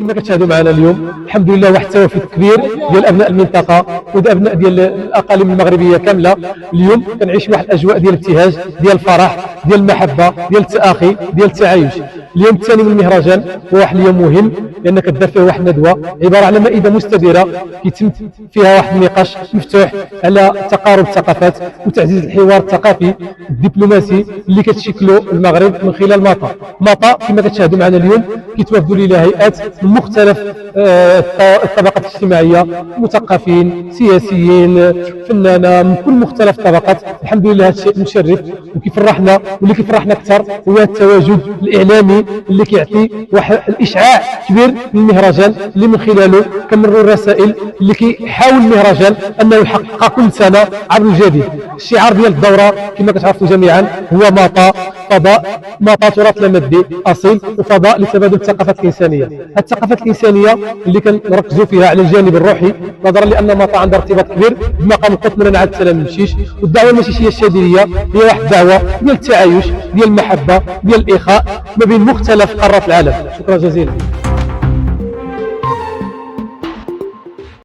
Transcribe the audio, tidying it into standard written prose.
كما كتشاهدوا معنا اليوم الحمد لله واحد التوافد كبير ديال ابناء المنطقه وابناء ديال الاقاليم المغربيه كامله. اليوم كنعيش واحد الاجواء ديال الابتهاج، ديال الفرح، ديال المحبه، ديال التآخي، ديال التعايش. اليوم الثاني من المهرجان هو واحد اليوم مهم لان كدار فيه واحد الندوه عباره على مائده مستديره كيتم فيها واحد النقاش مفتوح على تقارب الثقافات وتعزيز الحوار الثقافي الدبلوماسي اللي كتشكله المغرب من خلال ماطا كما كتشاهدوا معنا اليوم كيتوافدوا ليه هيئات من مختلف الطبقات الاجتماعيه، مثقفين، سياسيين، فنانه من كل مختلف الطبقات. الحمد لله هذا الشيء مشرف وكيفرحنا، واللي كيفرحنا اكثر هو التواجد الاعلامي اللي كيعطي واحد الاشعاع كبير للمهرجان اللي من خلاله كنمروا الرسائل اللي كيحاول المهرجان انه يحققها كل سنه عبر الجديد. الشعار ديال الدوره كما كتعرفوا جميعا هو فضاء تراث لا مادي اصيل وفضاء لتبادل الثقافات الانسانيه. هذه الثقافات الانسانيه اللي كنركزوا فيها على الجانب الروحي نظرا لان ماطا عندها ارتباط كبير بمقام قطب من عاد السلام المشيش، والدعوه المشيشيه الشاذليه هي واحد الدعوه ديال التعايش، ديال المحبه، ديال الاخاء ما بين مختلف قارات العالم. شكرا جزيلا.